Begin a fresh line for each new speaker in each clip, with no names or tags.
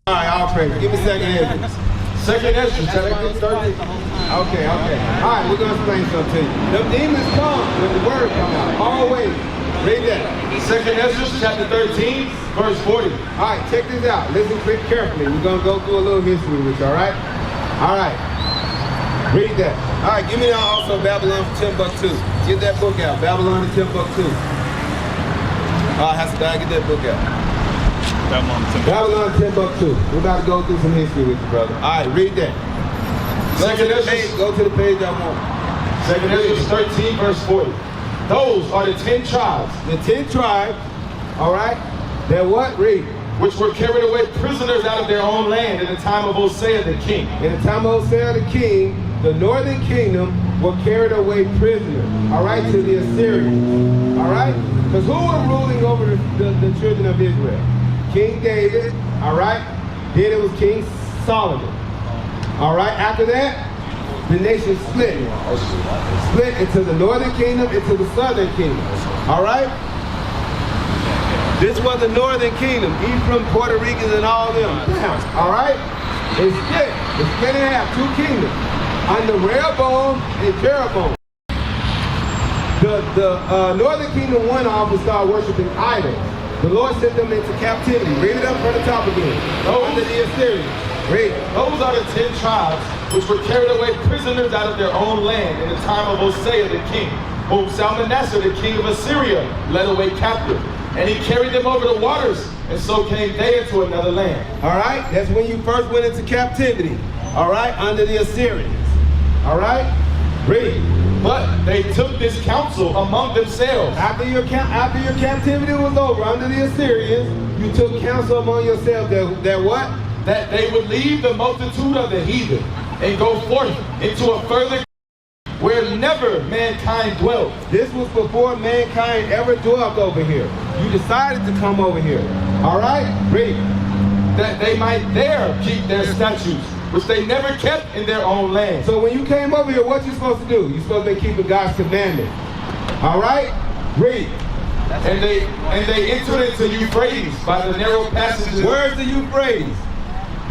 All right, I'll pray. Give me second Ezra. Second Ezra, chapter 13. Okay. All right, we're going to explain something to you. The demons come when the word comes out. Always. Read that. Second Ezra, chapter 13, verse 40. All right, check this out. Listen carefully. We're going to go through a little history with you, all right? All right. Read that. All right, give me now also Babylon for Timbuktu. Get that book out. Babylon to Timbuktu. All right, Hassan, get that book out. Babylon Timbuktu. We're about to go through some history with you, brother. All right, read that. Go to the page I want.
Second Ezra 13, verse 40. Those are the 10 tribes.
The 10 tribes, all right, that what? Read.
Which were carried away prisoners out of their own land in the time of Hosea the king.
In the time of Hosea the king, the northern kingdom were carried away prisoners, all right, to the Assyrians, all right? Because who were ruling over the children of Israel? King David, all right? Then it was King Solomon, all right? After that, the nation split into the northern kingdom, into the southern kingdom, all right? This was the northern kingdom, Ephraim, Puerto Ricans, and all them, all right? It's split in half, two kingdoms, under Rehoboam and Jeroboam. The northern kingdom went off and started worshiping idols. The Lord sent them into captivity. Read it up from the top again. Under the Assyrians. Read.
Those are the 10 tribes which were carried away prisoners out of their own land in the time of Hosea the king, whom Salmanasseh the king of Assyria led away captive. And he carried them over the waters, and so came they into another land.
All right? That's when you first went into captivity. All right? Under the Assyrians. All right? Read.
But they took this counsel among themselves.
After your captivity was over under the Assyrians, you took counsel among yourselves that what?
That they would leave the multitude of the heathen and go forth into a further where never mankind dwelt.
This was before mankind ever dwelt over here. You decided to come over here. All right? Read.
That they might there keep their statutes, which they never kept in their own land.
So when you came over here, what you supposed to do? You're supposed to be keeping God's commandments. All right? Read.
And they entered into Euphrates by the narrow passages.
Where's the Euphrates?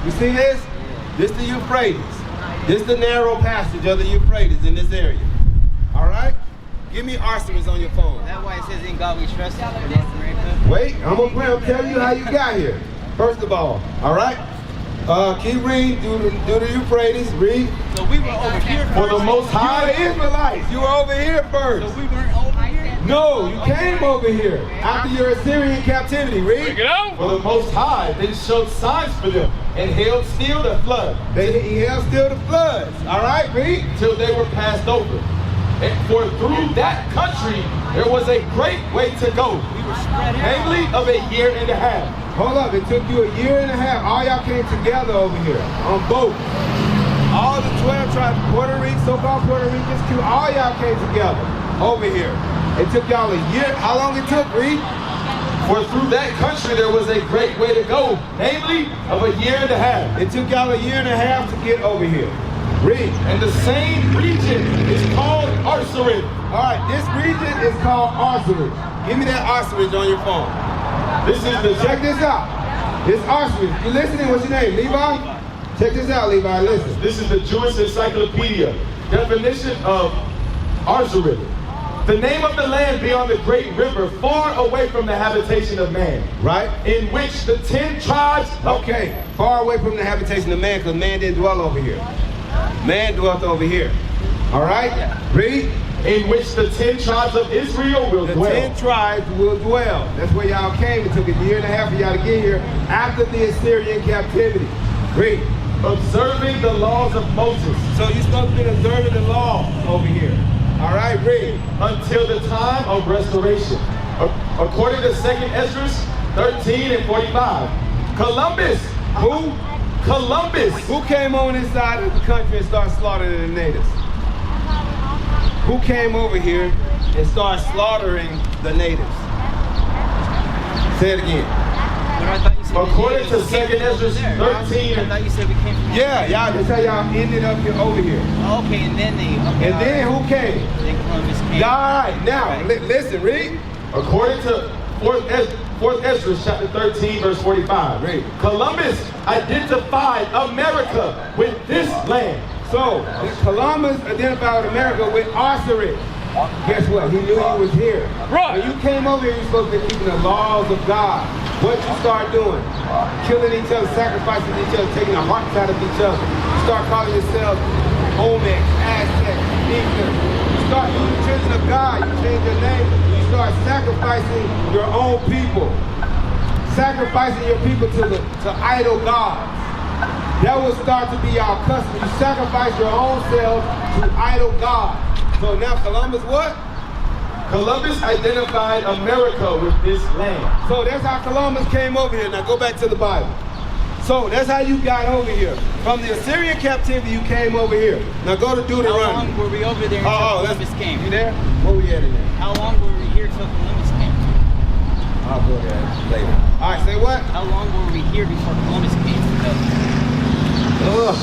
You see this? This is the Euphrates. This is the narrow passage of the Euphrates in this area. All right? Give me Arceus on your phone.
That's why it says in God we trust.
Wait, I'm telling you how you got here. First of all right? Keep reading, do the Euphrates, read.
So we were over here first.
For the Most High.
You were Israelites, you were over here first.
So we weren't over here?
No, you came over here after your Assyrian captivity, read.
For the Most High then showed signs for them and held still the flood.
He held still the floods, all right, read.
Till they were passed over. And for through that country there was a great way to go.
We were spread out.
Namely of a year and a half.
Hold up, it took you a year and a half. All y'all came together over here on boats. All the 12 tribes, Puerto Rico, so-called Puerto Ricans, too, all y'all came together over here. It took y'all a year. How long it took, Reed?
For through that country there was a great way to go, namely of a year and a half.
It took y'all a year and a half to get over here. Read.
And the same region is called Arsarid.
All right, this region is called Arsarid. Give me that Arsarid on your phone.
This is the
Check this out. This Arsarid. You listening? What's your name? Levi? Check this out, Levi. Listen.
This is the Jewish Encyclopedia. Definition of Arsarid. The name of the land beyond the great river, far away from the habitation of man.
Right?
In which the 10 tribes...
Okay, far away from the habitation of man, because man didn't dwell over here. Man dwelt over here. All right? Read.
In which the 10 tribes of Israel will dwell.
The 10 tribes will dwell. That's where y'all came. It took a year and a half for y'all to get here after the Assyrian captivity. Read.
Observing the laws of Moses.
So you're supposed to be observing the law over here. All right, read.
Until the time of restoration. According to 2nd Ezra 13 and 45. Columbus.
Who?
Columbus.
Who came on this side of the country and started slaughtering the natives? Who came over here and started slaughtering the natives? Say it again.
According to 2nd Ezra 13.
I thought you said we came from
Yeah, y'all, that's how y'all ended up here over here.
Okay, and then they... Okay,
and then who came?
Then Columbus came.
All right, now, listen, read.
According to 4th Ezra, chapter 13, verse 45.
Read.
Columbus identified America with this land.
So, Columbus identified America with Osiris. Guess what? He knew you was here.
Right.
When you came over here, you supposed to be keeping the laws of God. What you start doing? Killing each other, sacrificing each other, taking the hearts out of each other. You start calling yourself Olmecs, Aztecs, Incas. You start using the children of God. You change your name. You start sacrificing your own people. Sacrificing your people to idol gods. That will start to be our custom. You sacrifice your own self to idol gods. So now Columbus what?
Columbus identified America with this land.
So that's how Columbus came over here. Now go back to the Bible. So that's how you got over here. From the Assyrian captivity, you came over here. Now go to Deuteronomy.
How long were we over there until Columbus came?
You there? Where we at in there?
How long were we here until Columbus came?
I'll go there later. All right, say what?
How long were we here before Columbus came?
Ugh.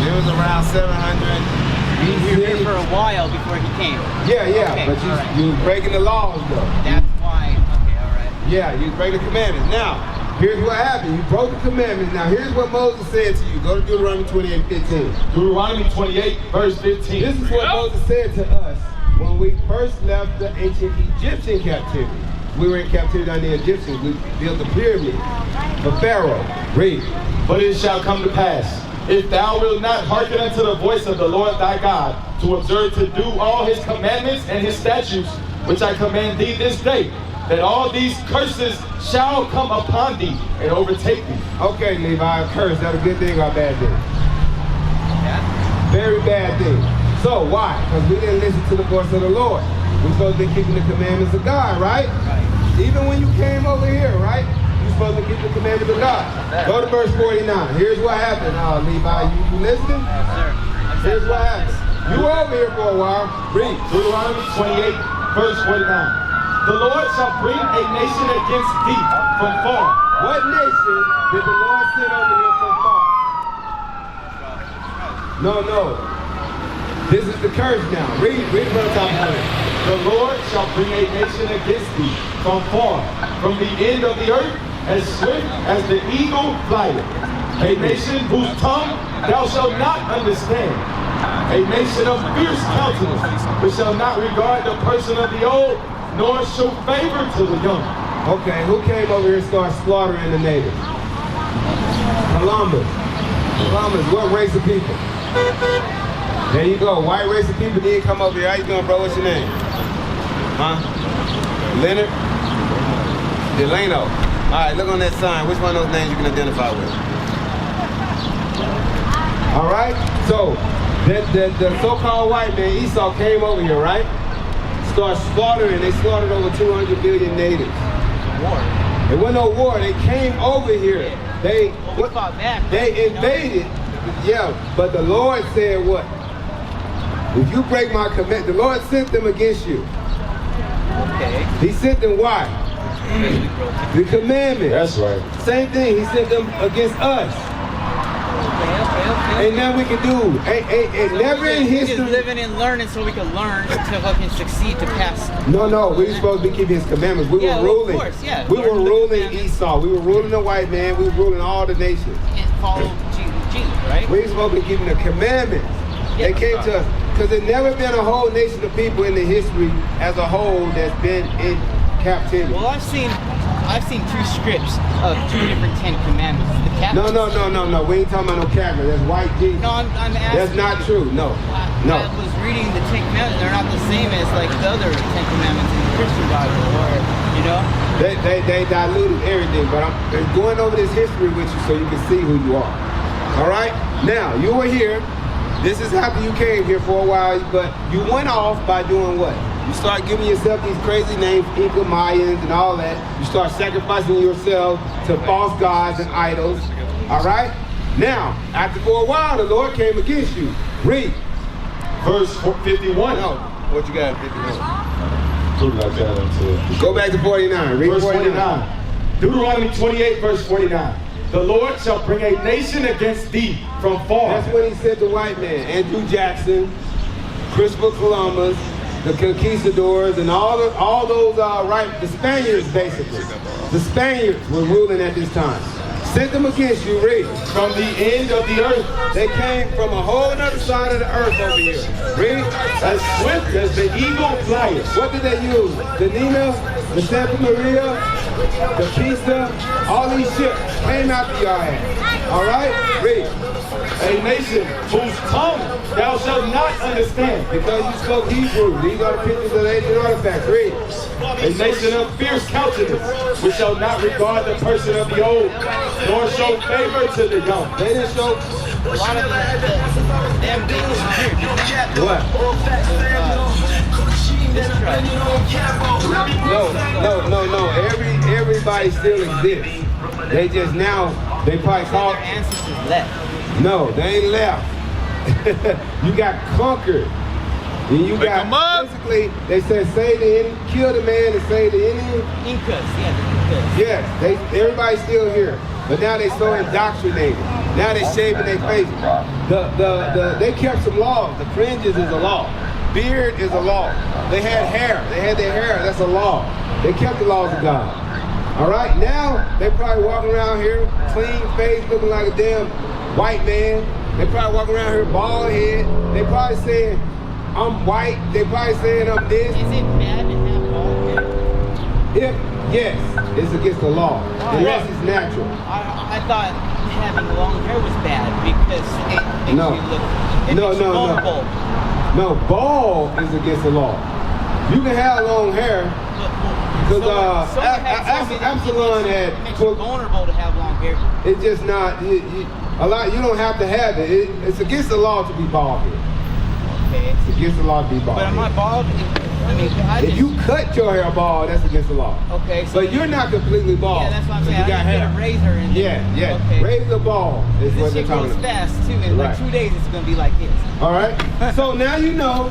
It was around 700.
We were here for a while before he came.
Yeah,
Okay,
but you was breaking the laws though.
That's why. Okay, all right.
Yeah, you was breaking the commandments. Now, here's what happened. You broke the commandments. Now, here's what Moses said to you. Go to Deuteronomy 28:15.
Deuteronomy 28, verse 15.
This is what Moses said to us when we first left the ancient Egyptian captivity. We were in captivity under the Egyptians. We built the pyramid for Pharaoh. Read.
But it shall come to pass, if thou wilt not hearken unto the voice of the Lord thy God, to observe to do all his commandments and his statutes, which I command thee this day, that all these curses shall come upon thee and overtake thee.
Okay, Levi, a curse. That a good thing or a bad thing? Very bad thing. So why? Because we didn't listen to the voice of the Lord. We're supposed to be keeping the commandments of God, right? Even when you came over here, right? You're supposed to keep the commandments of God. Go to verse 49. Here's what happened. Levi, you listening?
Yes, sir.
Here's what happened. You were over here for a while. Read.
Deuteronomy 28, verse 49. The Lord shall bring a nation against thee from far.
What nation did the Lord send over here from far? No. This is the curse now. Read from the top of it.
The Lord shall bring a nation against thee from far, from the end of the earth, as swift as the eagle flieth. A nation whose tongue thou shalt not understand. A nation of fierce countenance, which shall not regard the person of the old, nor show favor to the young.
Okay, who came over here and started slaughtering the natives? Columbus. What race of people? There you go. White race of people didn't come over here. How you doing, bro? What's your name? Huh? Leonard? Delano. All right, look on that sign. Which one of those names you can identify with? All right. So the so-called white man Esau came over here, right? Started slaughtering. They slaughtered over 200 million natives.
War.
It wasn't no war. They came over here. They
fought back.
They invaded. Yeah, but the Lord said what? If you break my command, the Lord sent them against you.
Okay.
He sent them why? The commandment.
That's right.
Same thing. He sent them against us.
Okay.
Ain't nothing we can do. Ain't never in
We
history.
just living and learning so we can learn to fucking succeed to pass.
No. We were supposed to be keeping his commandments. We were ruling.
Of course, yeah.
We were
Learn the
ruling
commandments.
Esau. We were ruling the white man. We were ruling all the nations.
And follow Jesus, right?
We were supposed to be keeping the commandments. They came to us. Because there's never been a whole nation of people in the history as a whole that's been in captivity.
Well, I've seen two scripts of two different Ten Commandments. The
No. We ain't talking about no Catholic. That's white Jesus.
No, I'm asking.
That's not true. No.
I was reading the Ten Commandments. They're not the same as like the other Ten Commandments in the Christian Bible, or
They diluted everything, but I'm going over this history with you so you can see who you are. All right? Now, you were here. This is after you came here for a while, but you went off by doing what? You start giving yourself these crazy names, Inca, Mayans, and all that. You start sacrificing yourself to false gods and idols. All right? Now, after for a while, the Lord came against you. Read.
Verse 51.
No. What you got at 51? Go back to 49. Read
Verse
49.
49. Deuteronomy 28, verse 49. The Lord shall bring a nation against thee from far.
That's when he said the white man, Andrew Jackson, Christopher Columbus, the conquistadors and all those the Spaniards basically. The Spaniards were ruling at this time. Sent them against you, read.
From the end of the earth.
They came from a whole other side of the earth over here. Read.
As swift as the eagle flies.
What did they use? The Nina, the Santa Maria, the Pisa, all these ships came after y'all ass. All right? Read.
A nation whose tongue thou shalt not understand.
Because you spoke Hebrew. These are the pictures of the ancient artifacts. Read.
A nation of fierce countenance, which shall not regard the person of the old, nor show favor to the young.
They didn't show
A lot of them disappeared.
what? No. Everybody still exists. They just now, they probably
Their
called.
ancestors left.
No, they ain't left. You got conquered. And you got, basically, they said, kill the man and save the Indian.
Incas, yeah, the Incas.
Yes, everybody's still here. But now they so indoctrinated. Now they shaving their faces. They kept some laws. The fringes is a law. Beard is a law. They had hair. They had their hair. That's a law. They kept the laws of God. All right, now they probably walking around here, clean face, looking like a damn white man. They probably walking around here, bald head. They probably saying, I'm white. They probably saying I'm this.
Is it bad to have bald hair?
Yes, it's against the law. Unless it's natural.
I thought having long hair was bad because it makes you look vulnerable.
No, bald is against the law. You can have long hair. Because Absalom
it makes you vulnerable to have long hair.
It's just not, you don't have to have it. It's against the law to be bald here.
Okay.
It's against the law to be bald.
But am I bald?
If you cut your hair bald, that's against the law.
Okay. So
but you're not completely bald.
Yeah, that's what I'm saying.
You got hair.
Get a razor and
yeah.
Okay.
Razor bald is what
this
they're
shit
talking
goes
about.
fast too. In like 2 days, it's gonna be like this.
All right. So now you know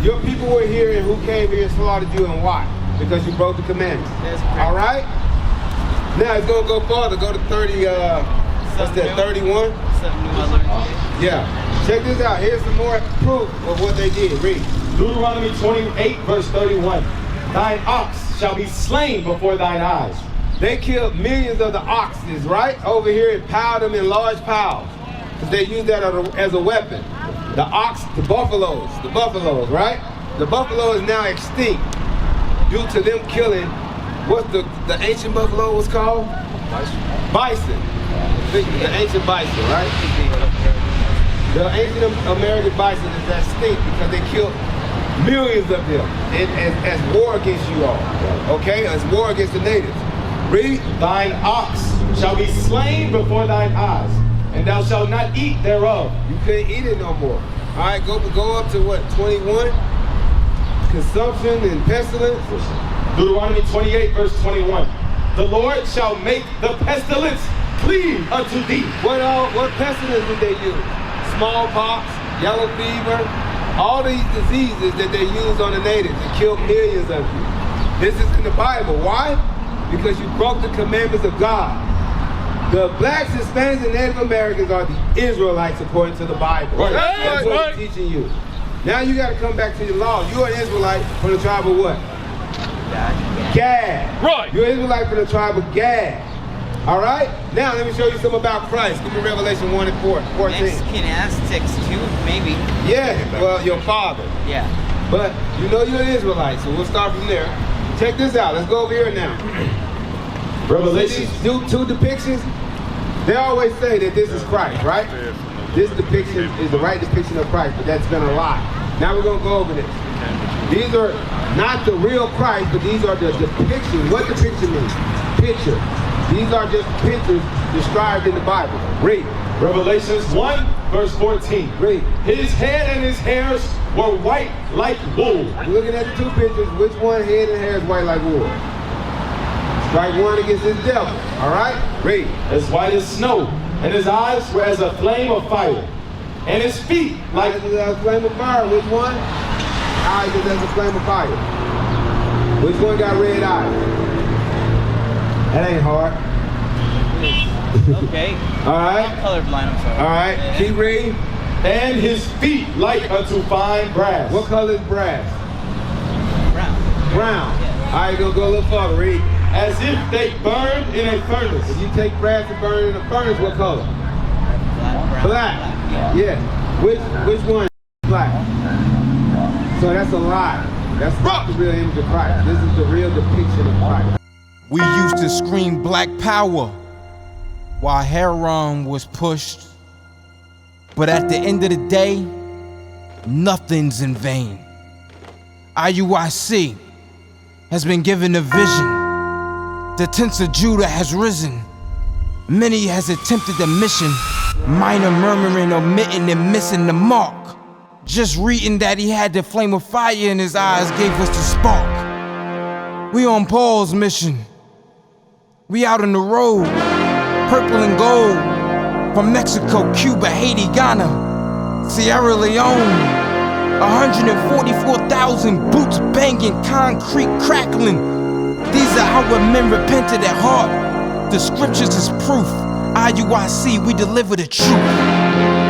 your people were here and who came here and slaughtered you and why? Because you broke the commandments.
That's correct.
All right. Now it's gonna go farther. Go to 30. What's that? 31.
Something new I learned today.
Yeah. Check this out. Here's some more proof of what they did. Read.
Deuteronomy 28, verse 31. Thine ox shall be slain before thine eyes.
They killed millions of the oxes, right? Over here and piled them in large piles. Because they used that as a weapon. The ox, the buffaloes, right? The buffalo is now extinct due to them killing, what the ancient buffalo was called? Bison. The ancient bison, right? The ancient American bison is extinct because they killed millions of them as war against you all, okay? As war against the natives. Read.
Thine ox shall be slain before thine eyes, and thou shalt not eat thereof.
You couldn't eat it no more. All right, go up to what, 21? Consumption and pestilence.
Deuteronomy 28, verse 21. The Lord shall make the pestilence cleave unto thee.
What pestilence did they use? Smallpox, yellow fever, all these diseases that they used on the natives and killed millions of you. This is in the Bible. Why? Because you broke the commandments of God. The blacks, Hispanics, and Native Americans are the Israelites according to the Bible.
Right.
That's what I'm teaching you. Now you got to come back to your law. You're an Israelite from the tribe of what? Gad.
Right.
You're an Israelite from the tribe of Gad. All right? Now let me show you something about Christ. Give me Revelation 1 and 14.
Mexican Aztecs too, maybe.
Yeah, well, your father.
Yeah.
But you know you're an Israelite, so we'll start from there. Check this out. Let's go over here now.
Revelation.
These two depictions, they always say that this is Christ, right? This depiction is the right depiction of Christ, but that's been a lie. Now we're going to go over this. These are not the real Christ, but these are the depictions. What depiction means? Picture. These are just pictures described in the Bible. Read.
Revelations 1, verse 14.
Read.
His head and his hairs were white like wool.
We're looking at the two pictures. Which one head and hair is white like wool? Strike one against his devil. All right? Read.
As white as snow. And his eyes were as a flame of fire. And his feet like
Eyes is as a flame of fire. Which one? Eyes is as a flame of fire. Which one got red eyes? That ain't hard.
Okay.
All right.
I'm colorblind, I'm sorry.
All right. Keep reading.
and his feet like unto fine brass.
What color is brass? Brown. All right, gonna go a little further. Read.
As if they burned in a furnace.
If you take brass and burn it in a furnace, what color? Black. Yeah. Which one? Black. So that's a lie. That's not the real image of Christ. This is the real depiction of Christ.
We used to scream black power while heroin was pushed. But at the end of the day, nothing's in vain. IUIC has been given a vision. The tents of Judah has risen. Many has attempted the mission. Minor murmuring, omitting, and missing the mark. Just reading that he had the flame of fire in his eyes gave us the spark. We on Paul's mission. We out on the road, purple and gold. From Mexico, Cuba, Haiti, Ghana, Sierra Leone. 144,000 boots banging, concrete crackling. These are how men repented at heart. The scriptures is proof. IUIC, we deliver the truth.